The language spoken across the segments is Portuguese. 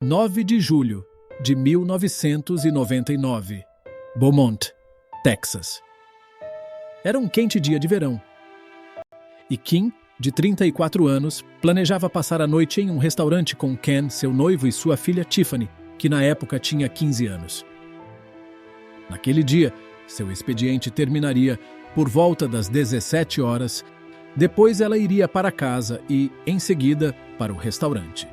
9 de julho de 1999, Beaumont, Texas. Era um quente dia de verão. E Kim, de 34 anos, planejava passar a noite em um restaurante com Ken, seu noivo, e sua filha Tiffany, que na época tinha 15 anos. Naquele dia, seu expediente terminaria por volta das 17 horas. Depois ela iria para casa e, em seguida, para o restaurante.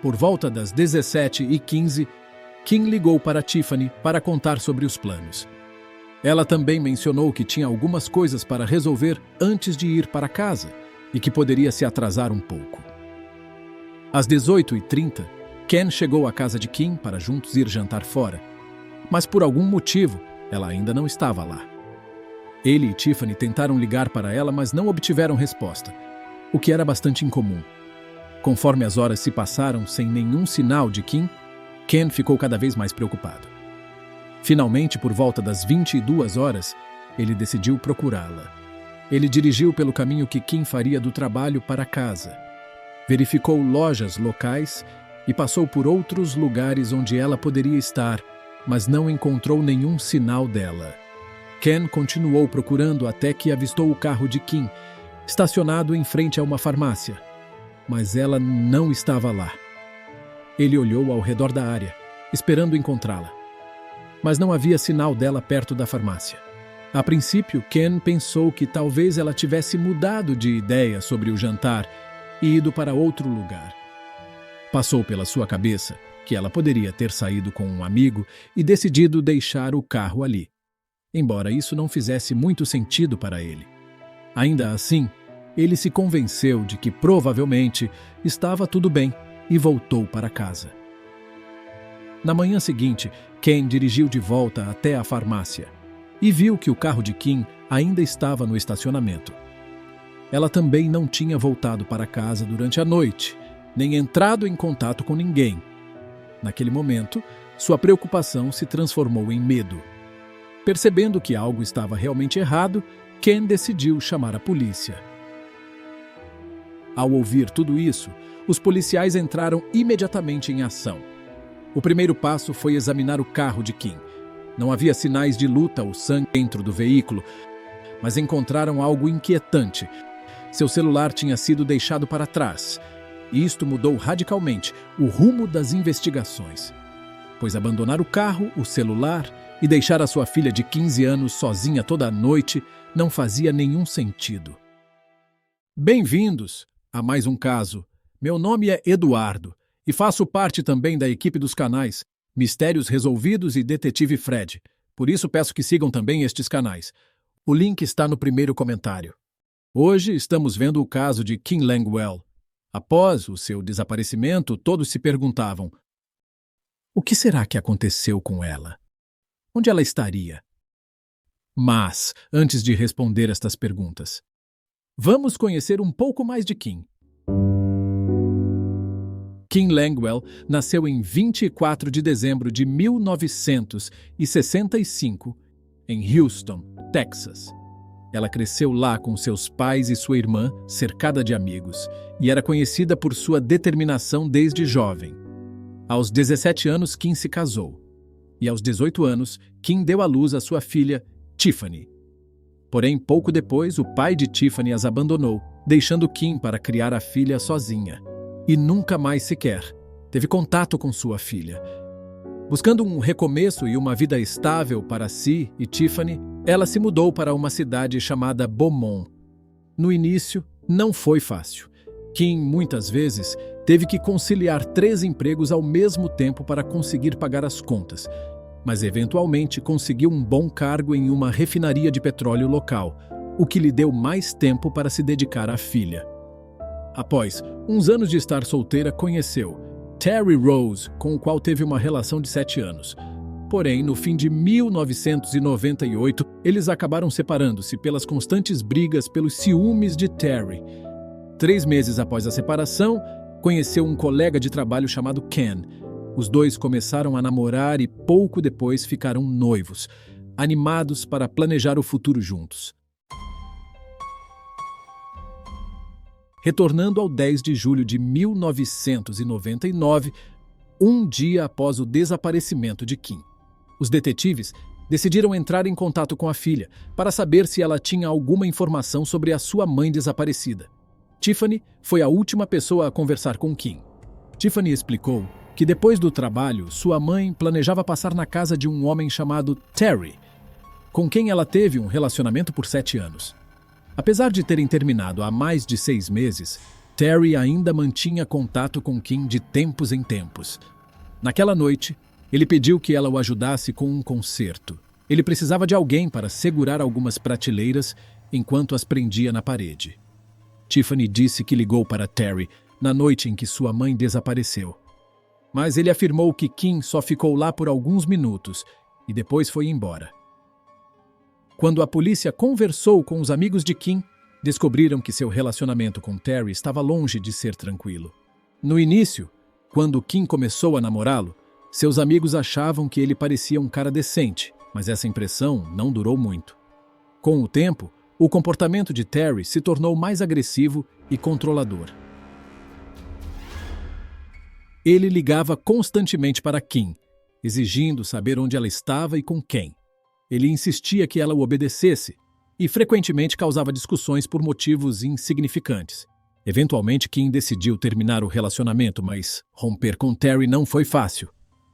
Por volta das 17h15, Kim ligou para Tiffany para contar sobre os planos. Ela também mencionou que tinha algumas coisas para resolver antes de ir para casa e que poderia se atrasar um pouco. Às 18h30, Ken chegou à casa de Kim para juntos ir jantar fora, mas por algum motivo ela ainda não estava lá. Ele e Tiffany tentaram ligar para ela, mas não obtiveram resposta, o que era bastante incomum. Conforme as horas se passaram sem nenhum sinal de Kim, Ken ficou cada vez mais preocupado. Finalmente, por volta das 22 horas, ele decidiu procurá-la. Ele dirigiu pelo caminho que Kim faria do trabalho para casa. Verificou lojas locais e passou por outros lugares onde ela poderia estar, mas não encontrou nenhum sinal dela. Ken continuou procurando até que avistou o carro de Kim, estacionado em frente a uma farmácia. Mas ela não estava lá. Ele olhou ao redor da área, esperando encontrá-la. Mas não havia sinal dela perto da farmácia. A princípio, Ken pensou que talvez ela tivesse mudado de ideia sobre o jantar e ido para outro lugar. Passou pela sua cabeça que ela poderia ter saído com um amigo e decidido deixar o carro ali, embora isso não fizesse muito sentido para ele. Ainda assim, ele se convenceu de que provavelmente estava tudo bem e voltou para casa. Na manhã seguinte, Ken dirigiu de volta até a farmácia e viu que o carro de Kim ainda estava no estacionamento. Ela também não tinha voltado para casa durante a noite, nem entrado em contato com ninguém. Naquele momento, sua preocupação se transformou em medo. Percebendo que algo estava realmente errado, Ken decidiu chamar a polícia. Ao ouvir tudo isso, os policiais entraram imediatamente em ação. O primeiro passo foi examinar o carro de Kim. Não havia sinais de luta ou sangue dentro do veículo, mas encontraram algo inquietante. Seu celular tinha sido deixado para trás. E isto mudou radicalmente o rumo das investigações, pois abandonar o carro, o celular e deixar a sua filha de 15 anos sozinha toda a noite não fazia nenhum sentido. Bem-vindos a mais um caso. Meu nome é Eduardo e faço parte também da equipe dos canais Mistérios Resolvidos e Detetive Fred. Por isso peço que sigam também estes canais. O link está no primeiro comentário. Hoje estamos vendo o caso de Kim Langwell. Após o seu desaparecimento, todos se perguntavam: o que será que aconteceu com ela? Onde ela estaria? Mas, antes de responder estas perguntas, vamos conhecer um pouco mais de Kim. Kim Langwell nasceu em 24 de dezembro de 1965, em Houston, Texas. Ela cresceu lá com seus pais e sua irmã, cercada de amigos, e era conhecida por sua determinação desde jovem. Aos 17 anos, Kim se casou. E aos 18 anos, Kim deu à luz a sua filha, Tiffany. Porém, pouco depois, o pai de Tiffany as abandonou, deixando Kim para criar a filha sozinha. E nunca mais sequer teve contato com sua filha. Buscando um recomeço e uma vida estável para si e Tiffany, ela se mudou para uma cidade chamada Beaumont. No início, não foi fácil. Kim, muitas vezes, teve que conciliar 3 empregos ao mesmo tempo para conseguir pagar as contas, mas eventualmente conseguiu um bom cargo em uma refinaria de petróleo local, o que lhe deu mais tempo para se dedicar à filha. Após uns anos de estar solteira, conheceu Terry Rose, com o qual teve uma relação de 7 anos. Porém, no fim de 1998, eles acabaram separando-se pelas constantes brigas pelos ciúmes de Terry. 3 meses após a separação, conheceu um colega de trabalho chamado Ken. Os dois começaram a namorar e pouco depois ficaram noivos, animados para planejar o futuro juntos. Retornando ao 10 de julho de 1999, um dia após o desaparecimento de Kim. Os detetives decidiram entrar em contato com a filha para saber se ela tinha alguma informação sobre a sua mãe desaparecida. Tiffany foi a última pessoa a conversar com Kim. Tiffany explicou que depois do trabalho, sua mãe planejava passar na casa de um homem chamado Terry, com quem ela teve um relacionamento por 7 anos. Apesar de terem terminado há mais de 6 meses, Terry ainda mantinha contato com Kim de tempos em tempos. Naquela noite, ele pediu que ela o ajudasse com um concerto. Ele precisava de alguém para segurar algumas prateleiras enquanto as prendia na parede. Tiffany disse que ligou para Terry na noite em que sua mãe desapareceu. Mas ele afirmou que Kim só ficou lá por alguns minutos e depois foi embora. Quando a polícia conversou com os amigos de Kim, descobriram que seu relacionamento com Terry estava longe de ser tranquilo. No início, quando Kim começou a namorá-lo, seus amigos achavam que ele parecia um cara decente, mas essa impressão não durou muito. Com o tempo, o comportamento de Terry se tornou mais agressivo e controlador. Ele ligava constantemente para Kim, exigindo saber onde ela estava e com quem. Ele insistia que ela o obedecesse e frequentemente causava discussões por motivos insignificantes. Eventualmente, Kim decidiu terminar o relacionamento, mas romper com Terry não foi fácil.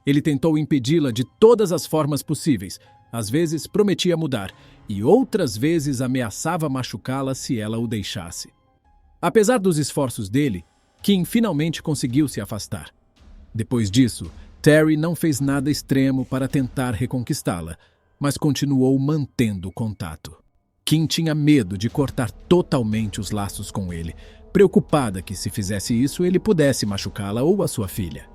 Ele tentou impedi-la de todas as formas possíveis. Às vezes prometia mudar e outras vezes ameaçava machucá-la se ela o deixasse. Apesar dos esforços dele, Kim finalmente conseguiu se afastar. Depois disso, Terry não fez nada extremo para tentar reconquistá-la, mas continuou mantendo o contato. Kim tinha medo de cortar totalmente os laços com ele, preocupada que se fizesse isso ele pudesse machucá-la ou a sua filha.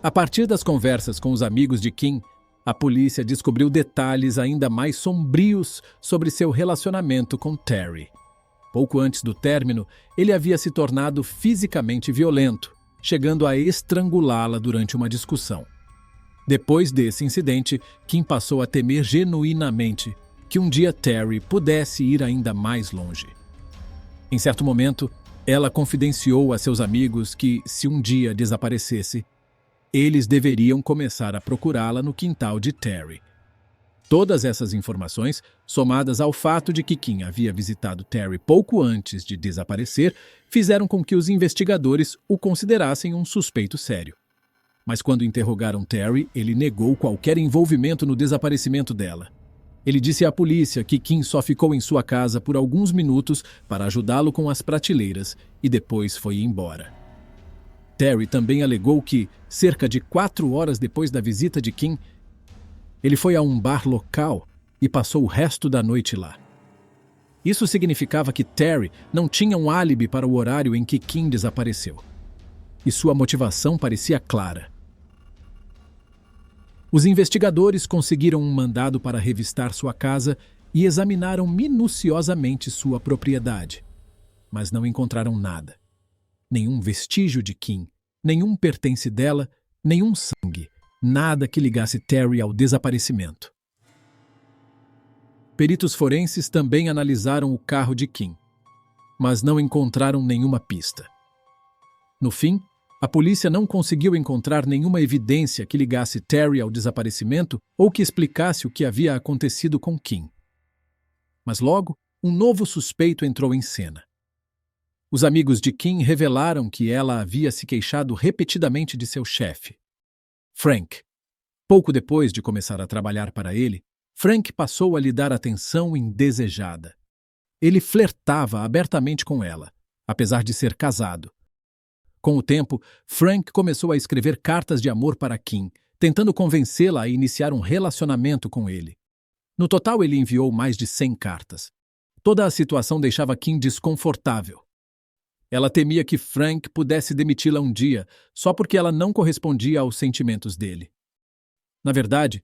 A partir das conversas com os amigos de Kim, a polícia descobriu detalhes ainda mais sombrios sobre seu relacionamento com Terry. Pouco antes do término, ele havia se tornado fisicamente violento, chegando a estrangulá-la durante uma discussão. Depois desse incidente, Kim passou a temer genuinamente que um dia Terry pudesse ir ainda mais longe. Em certo momento, ela confidenciou a seus amigos que, se um dia desaparecesse, eles deveriam começar a procurá-la no quintal de Terry. Todas essas informações, somadas ao fato de que Kim havia visitado Terry pouco antes de desaparecer, fizeram com que os investigadores o considerassem um suspeito sério. Mas quando interrogaram Terry, ele negou qualquer envolvimento no desaparecimento dela. Ele disse à polícia que Kim só ficou em sua casa por alguns minutos para ajudá-lo com as prateleiras e depois foi embora. Terry também alegou que, cerca de 4 horas depois da visita de Kim, ele foi a um bar local e passou o resto da noite lá. Isso significava que Terry não tinha um álibi para o horário em que Kim desapareceu. E sua motivação parecia clara. Os investigadores conseguiram um mandado para revistar sua casa e examinaram minuciosamente sua propriedade. Mas não encontraram nada. Nenhum vestígio de Kim, nenhum pertence dela, nenhum sangue, nada que ligasse Terry ao desaparecimento. Peritos forenses também analisaram o carro de Kim, mas não encontraram nenhuma pista. No fim, a polícia não conseguiu encontrar nenhuma evidência que ligasse Terry ao desaparecimento ou que explicasse o que havia acontecido com Kim. Mas logo, um novo suspeito entrou em cena. Os amigos de Kim revelaram que ela havia se queixado repetidamente de seu chefe, Frank. Pouco depois de começar a trabalhar para ele, Frank passou a lhe dar atenção indesejada. Ele flertava abertamente com ela, apesar de ser casado. Com o tempo, Frank começou a escrever cartas de amor para Kim, tentando convencê-la a iniciar um relacionamento com ele. No total, ele enviou mais de 100 cartas. Toda a situação deixava Kim desconfortável. Ela temia que Frank pudesse demiti-la um dia, só porque ela não correspondia aos sentimentos dele. Na verdade,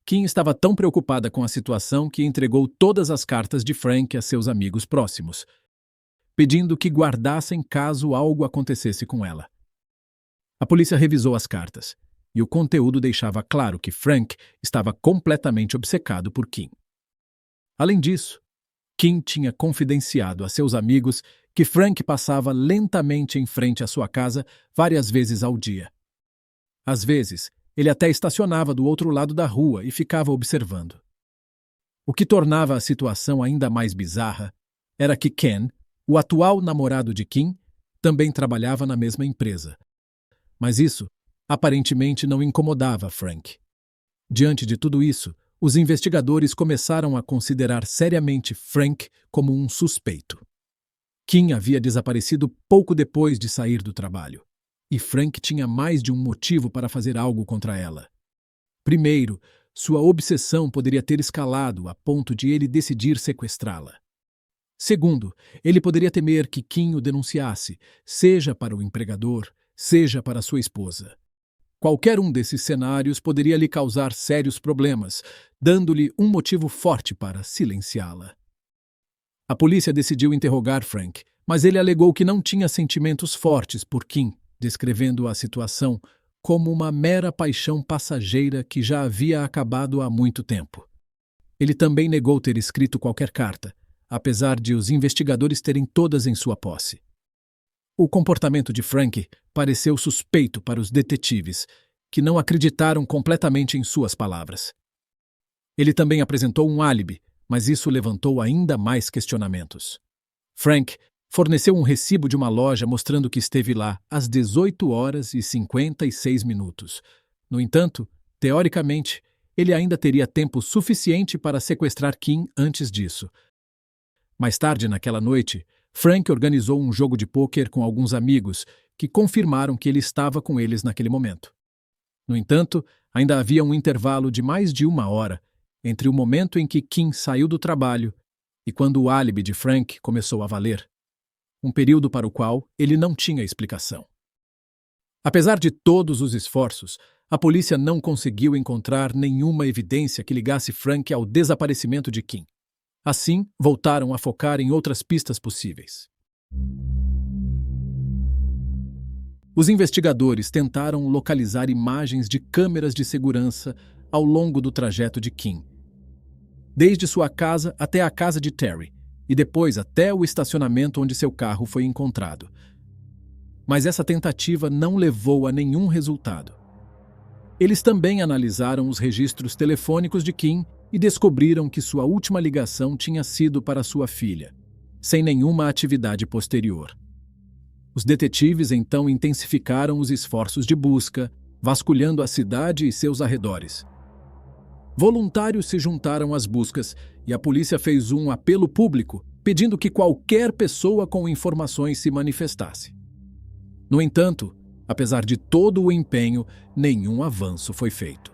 Kim estava tão preocupada com a situação que entregou todas as cartas de Frank a seus amigos próximos, pedindo que guardassem caso algo acontecesse com ela. A polícia revisou as cartas, e o conteúdo deixava claro que Frank estava completamente obcecado por Kim. Além disso, Kim tinha confidenciado a seus amigos que Frank passava lentamente em frente à sua casa várias vezes ao dia. Às vezes, ele até estacionava do outro lado da rua e ficava observando. O que tornava a situação ainda mais bizarra era que Ken, o atual namorado de Kim, também trabalhava na mesma empresa. Mas isso, aparentemente, não incomodava Frank. Diante de tudo isso, os investigadores começaram a considerar seriamente Frank como um suspeito. Kim havia desaparecido pouco depois de sair do trabalho, e Frank tinha mais de um motivo para fazer algo contra ela. Primeiro, sua obsessão poderia ter escalado a ponto de ele decidir sequestrá-la. Segundo, ele poderia temer que Kim o denunciasse, seja para o empregador, seja para sua esposa. Qualquer um desses cenários poderia lhe causar sérios problemas, dando-lhe um motivo forte para silenciá-la. A polícia decidiu interrogar Frank, mas ele alegou que não tinha sentimentos fortes por Kim, descrevendo a situação como uma mera paixão passageira que já havia acabado há muito tempo. Ele também negou ter escrito qualquer carta, apesar de os investigadores terem todas em sua posse. O comportamento de Frank pareceu suspeito para os detetives, que não acreditaram completamente em suas palavras. Ele também apresentou um álibi, mas isso levantou ainda mais questionamentos. Frank forneceu um recibo de uma loja mostrando que esteve lá às 18h56. No entanto, teoricamente, ele ainda teria tempo suficiente para sequestrar Kim antes disso. Mais tarde naquela noite, Frank organizou um jogo de pôquer com alguns amigos que confirmaram que ele estava com eles naquele momento. No entanto, ainda havia um intervalo de mais de 1 hora entre o momento em que Kim saiu do trabalho e quando o álibi de Frank começou a valer. Um período para o qual ele não tinha explicação. Apesar de todos os esforços, a polícia não conseguiu encontrar nenhuma evidência que ligasse Frank ao desaparecimento de Kim. Assim, voltaram a focar em outras pistas possíveis. Os investigadores tentaram localizar imagens de câmeras de segurança ao longo do trajeto de Kim, desde sua casa até a casa de Terry, e depois até o estacionamento onde seu carro foi encontrado. Mas essa tentativa não levou a nenhum resultado. Eles também analisaram os registros telefônicos de Kim e descobriram que sua última ligação tinha sido para sua filha, sem nenhuma atividade posterior. Os detetives então intensificaram os esforços de busca, vasculhando a cidade e seus arredores. Voluntários se juntaram às buscas e a polícia fez um apelo público, pedindo que qualquer pessoa com informações se manifestasse. No entanto, apesar de todo o empenho, nenhum avanço foi feito.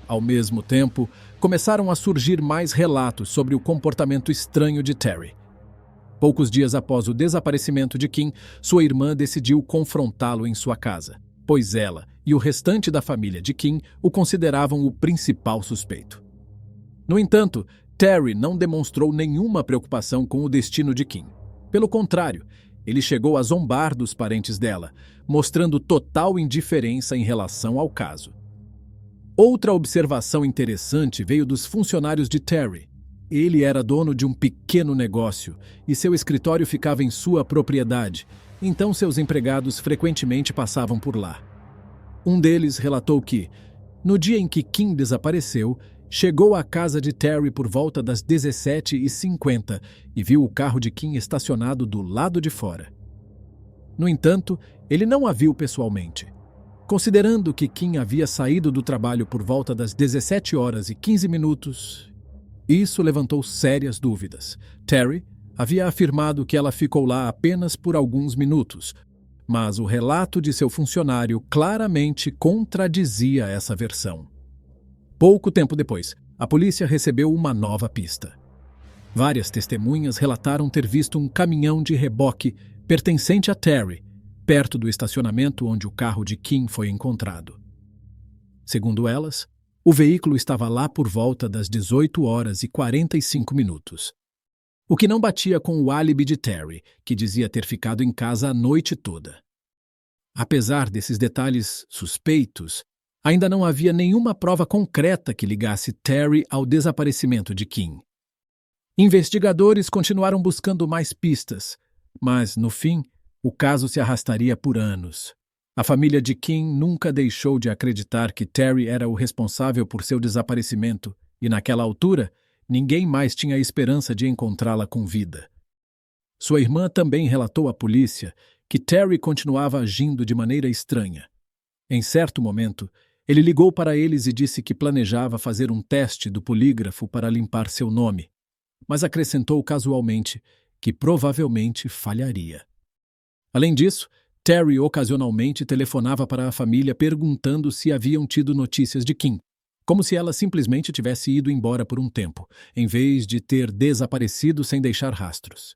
Ao mesmo tempo, começaram a surgir mais relatos sobre o comportamento estranho de Terry. Poucos dias após o desaparecimento de Kim, sua irmã decidiu confrontá-lo em sua casa, pois ela e o restante da família de Kim o consideravam o principal suspeito. No entanto, Terry não demonstrou nenhuma preocupação com o destino de Kim. Pelo contrário, ele chegou a zombar dos parentes dela, mostrando total indiferença em relação ao caso. Outra observação interessante veio dos funcionários de Terry. Ele era dono de um pequeno negócio e seu escritório ficava em sua propriedade, então seus empregados frequentemente passavam por lá. Um deles relatou que, no dia em que Kim desapareceu, chegou à casa de Terry por volta das 17h50 e viu o carro de Kim estacionado do lado de fora. No entanto, ele não a viu pessoalmente. Considerando que Kim havia saído do trabalho por volta das 17h15, isso levantou sérias dúvidas. Terry havia afirmado que ela ficou lá apenas por alguns minutos, mas o relato de seu funcionário claramente contradizia essa versão. Pouco tempo depois, a polícia recebeu uma nova pista. Várias testemunhas relataram ter visto um caminhão de reboque pertencente a Terry, perto do estacionamento onde o carro de Kim foi encontrado. Segundo elas, o veículo estava lá por volta das 18h45, o que não batia com o álibi de Terry, que dizia ter ficado em casa a noite toda. Apesar desses detalhes suspeitos, ainda não havia nenhuma prova concreta que ligasse Terry ao desaparecimento de Kim. Investigadores continuaram buscando mais pistas, mas, no fim, o caso se arrastaria por anos. A família de Kim nunca deixou de acreditar que Terry era o responsável por seu desaparecimento e, naquela altura, ninguém mais tinha esperança de encontrá-la com vida. Sua irmã também relatou à polícia que Terry continuava agindo de maneira estranha. Em certo momento, ele ligou para eles e disse que planejava fazer um teste do polígrafo para limpar seu nome, mas acrescentou casualmente que provavelmente falharia. Além disso, Terry ocasionalmente telefonava para a família perguntando se haviam tido notícias de Kim, como se ela simplesmente tivesse ido embora por um tempo, em vez de ter desaparecido sem deixar rastros.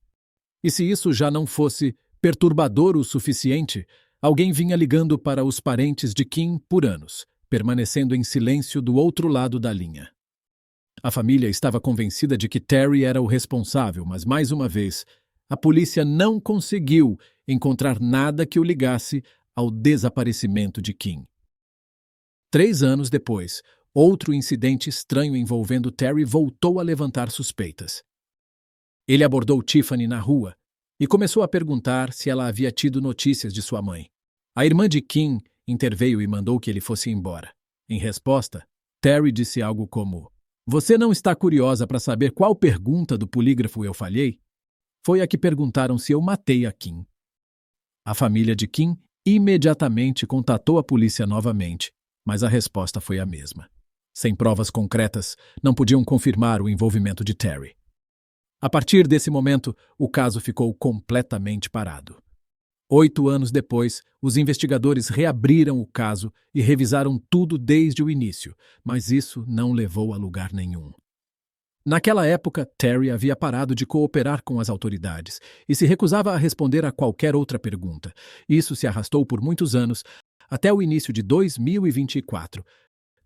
E se isso já não fosse perturbador o suficiente, alguém vinha ligando para os parentes de Kim por anos, permanecendo em silêncio do outro lado da linha. A família estava convencida de que Terry era o responsável, mas, mais uma vez, a polícia não conseguiu encontrar nada que o ligasse ao desaparecimento de Kim. 3 anos depois, outro incidente estranho envolvendo Terry voltou a levantar suspeitas. Ele abordou Tiffany na rua e começou a perguntar se ela havia tido notícias de sua mãe. A irmã de Kim interveio e mandou que ele fosse embora. Em resposta, Terry disse algo como: "Você não está curiosa para saber qual pergunta do polígrafo eu falhei? Foi a que perguntaram se eu matei a Kim." A família de Kim imediatamente contatou a polícia novamente, mas a resposta foi a mesma. Sem provas concretas, não podiam confirmar o envolvimento de Terry. A partir desse momento, o caso ficou completamente parado. 8 anos depois, os investigadores reabriram o caso e revisaram tudo desde o início, mas isso não levou a lugar nenhum. Naquela época, Terry havia parado de cooperar com as autoridades e se recusava a responder a qualquer outra pergunta. Isso se arrastou por muitos anos, até o início de 2024,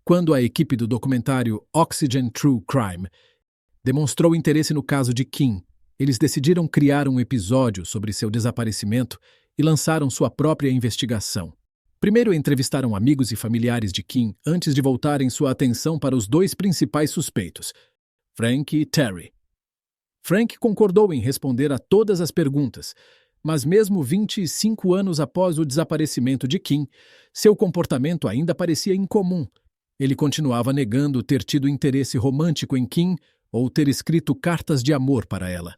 quando a equipe do documentário Oxygen True Crime demonstrou interesse no caso de Kim. Eles decidiram criar um episódio sobre seu desaparecimento e lançaram sua própria investigação. Primeiro entrevistaram amigos e familiares de Kim antes de voltarem sua atenção para os 2 principais suspeitos, Frank e Terry. Frank concordou em responder a todas as perguntas, mas mesmo 25 anos após o desaparecimento de Kim, seu comportamento ainda parecia incomum. Ele continuava negando ter tido interesse romântico em Kim ou ter escrito cartas de amor para ela.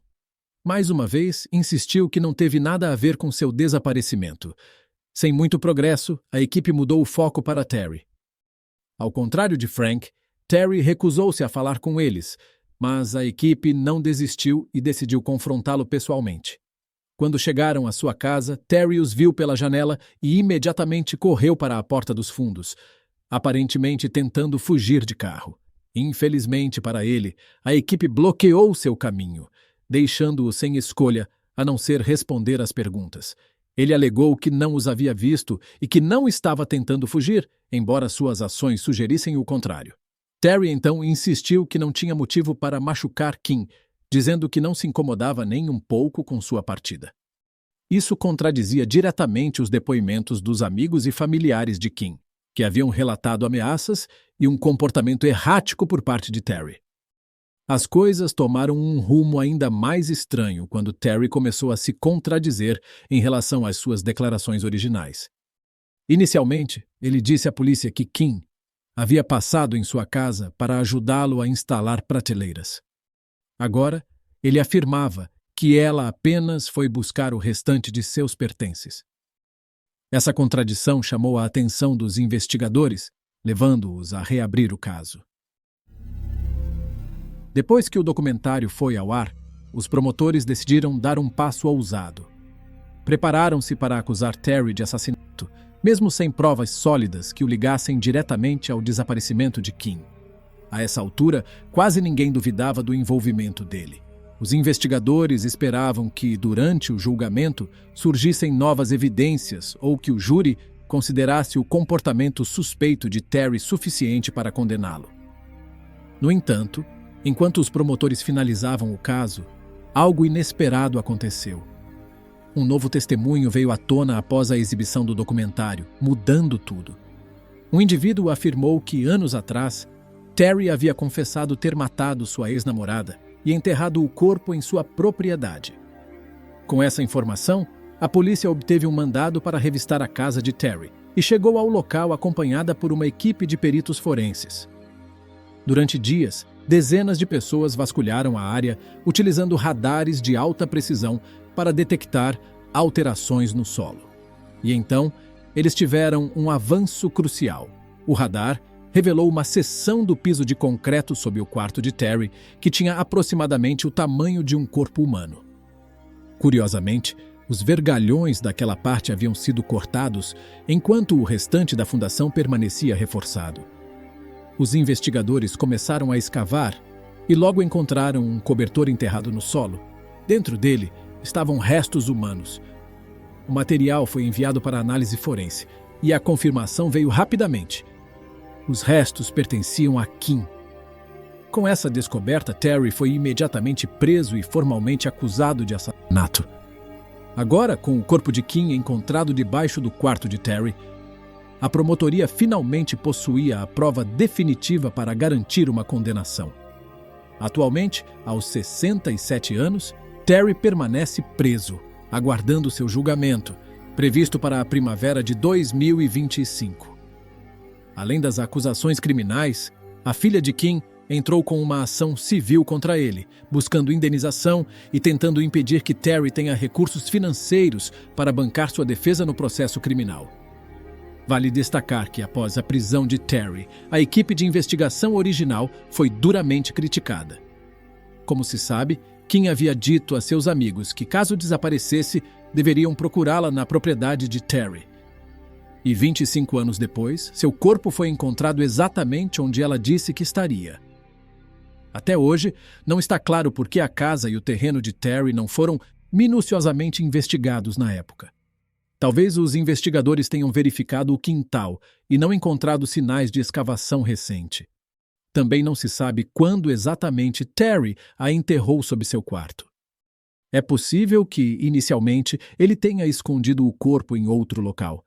Mais uma vez, insistiu que não teve nada a ver com seu desaparecimento. Sem muito progresso, a equipe mudou o foco para Terry. Ao contrário de Frank, Terry recusou-se a falar com eles, mas a equipe não desistiu e decidiu confrontá-lo pessoalmente. Quando chegaram à sua casa, Terry os viu pela janela e imediatamente correu para a porta dos fundos, aparentemente tentando fugir de carro. Infelizmente para ele, a equipe bloqueou seu caminho, deixando-o sem escolha a não ser responder às perguntas. Ele alegou que não os havia visto e que não estava tentando fugir, embora suas ações sugerissem o contrário. Terry então insistiu que não tinha motivo para machucar Kim, dizendo que não se incomodava nem um pouco com sua partida. Isso contradizia diretamente os depoimentos dos amigos e familiares de Kim, que haviam relatado ameaças e um comportamento errático por parte de Terry. As coisas tomaram um rumo ainda mais estranho quando Terry começou a se contradizer em relação às suas declarações originais. Inicialmente, ele disse à polícia que Kim havia passado em sua casa para ajudá-lo a instalar prateleiras. Agora, ele afirmava que ela apenas foi buscar o restante de seus pertences. Essa contradição chamou a atenção dos investigadores, levando-os a reabrir o caso. Depois que o documentário foi ao ar, os promotores decidiram dar um passo ousado. Prepararam-se para acusar Terry de assassinato, mesmo sem provas sólidas que o ligassem diretamente ao desaparecimento de Kim. A essa altura, quase ninguém duvidava do envolvimento dele. Os investigadores esperavam que, durante o julgamento, surgissem novas evidências ou que o júri considerasse o comportamento suspeito de Terry suficiente para condená-lo. No entanto, enquanto os promotores finalizavam o caso, algo inesperado aconteceu. Um novo testemunho veio à tona após a exibição do documentário, mudando tudo. Um indivíduo afirmou que, anos atrás, Terry havia confessado ter matado sua ex-namorada e enterrado o corpo em sua propriedade. Com essa informação, a polícia obteve um mandado para revistar a casa de Terry e chegou ao local acompanhada por uma equipe de peritos forenses. Durante dias, dezenas de pessoas vasculharam a área utilizando radares de alta precisão para detectar alterações no solo. E então, eles tiveram um avanço crucial. O radar revelou uma seção do piso de concreto sob o quarto de Terry que tinha aproximadamente o tamanho de um corpo humano. Curiosamente, os vergalhões daquela parte haviam sido cortados, enquanto o restante da fundação permanecia reforçado. Os investigadores começaram a escavar e logo encontraram um cobertor enterrado no solo. Dentro dele estavam restos humanos. O material foi enviado para análise forense e a confirmação veio rapidamente. Os restos pertenciam a Kim. Com essa descoberta, Terry foi imediatamente preso e formalmente acusado de assassinato. Agora, com o corpo de Kim encontrado debaixo do quarto de Terry, a promotoria finalmente possuía a prova definitiva para garantir uma condenação. Atualmente, aos 67 anos, Terry permanece preso, aguardando seu julgamento, previsto para a primavera de 2025. Além das acusações criminais, a filha de Kim entrou com uma ação civil contra ele, buscando indenização e tentando impedir que Terry tenha recursos financeiros para bancar sua defesa no processo criminal. Vale destacar que, após a prisão de Terry, a equipe de investigação original foi duramente criticada. Como se sabe, Kim havia dito a seus amigos que, caso desaparecesse, deveriam procurá-la na propriedade de Terry. E 25 anos depois, seu corpo foi encontrado exatamente onde ela disse que estaria. Até hoje, não está claro por que a casa e o terreno de Terry não foram minuciosamente investigados na época. Talvez os investigadores tenham verificado o quintal e não encontrado sinais de escavação recente. Também não se sabe quando exatamente Terry a enterrou sob seu quarto. É possível que, inicialmente, ele tenha escondido o corpo em outro local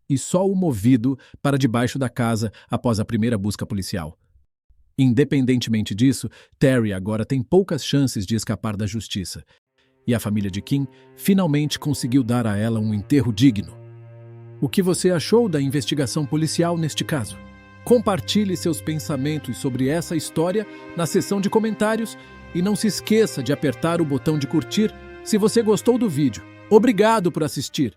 e só o movido para debaixo da casa após a primeira busca policial. Independentemente disso, Terry agora tem poucas chances de escapar da justiça. E a família de Kim finalmente conseguiu dar a ela um enterro digno. O que você achou da investigação policial neste caso? Compartilhe seus pensamentos sobre essa história na seção de comentários e não se esqueça de apertar o botão de curtir se você gostou do vídeo. Obrigado por assistir!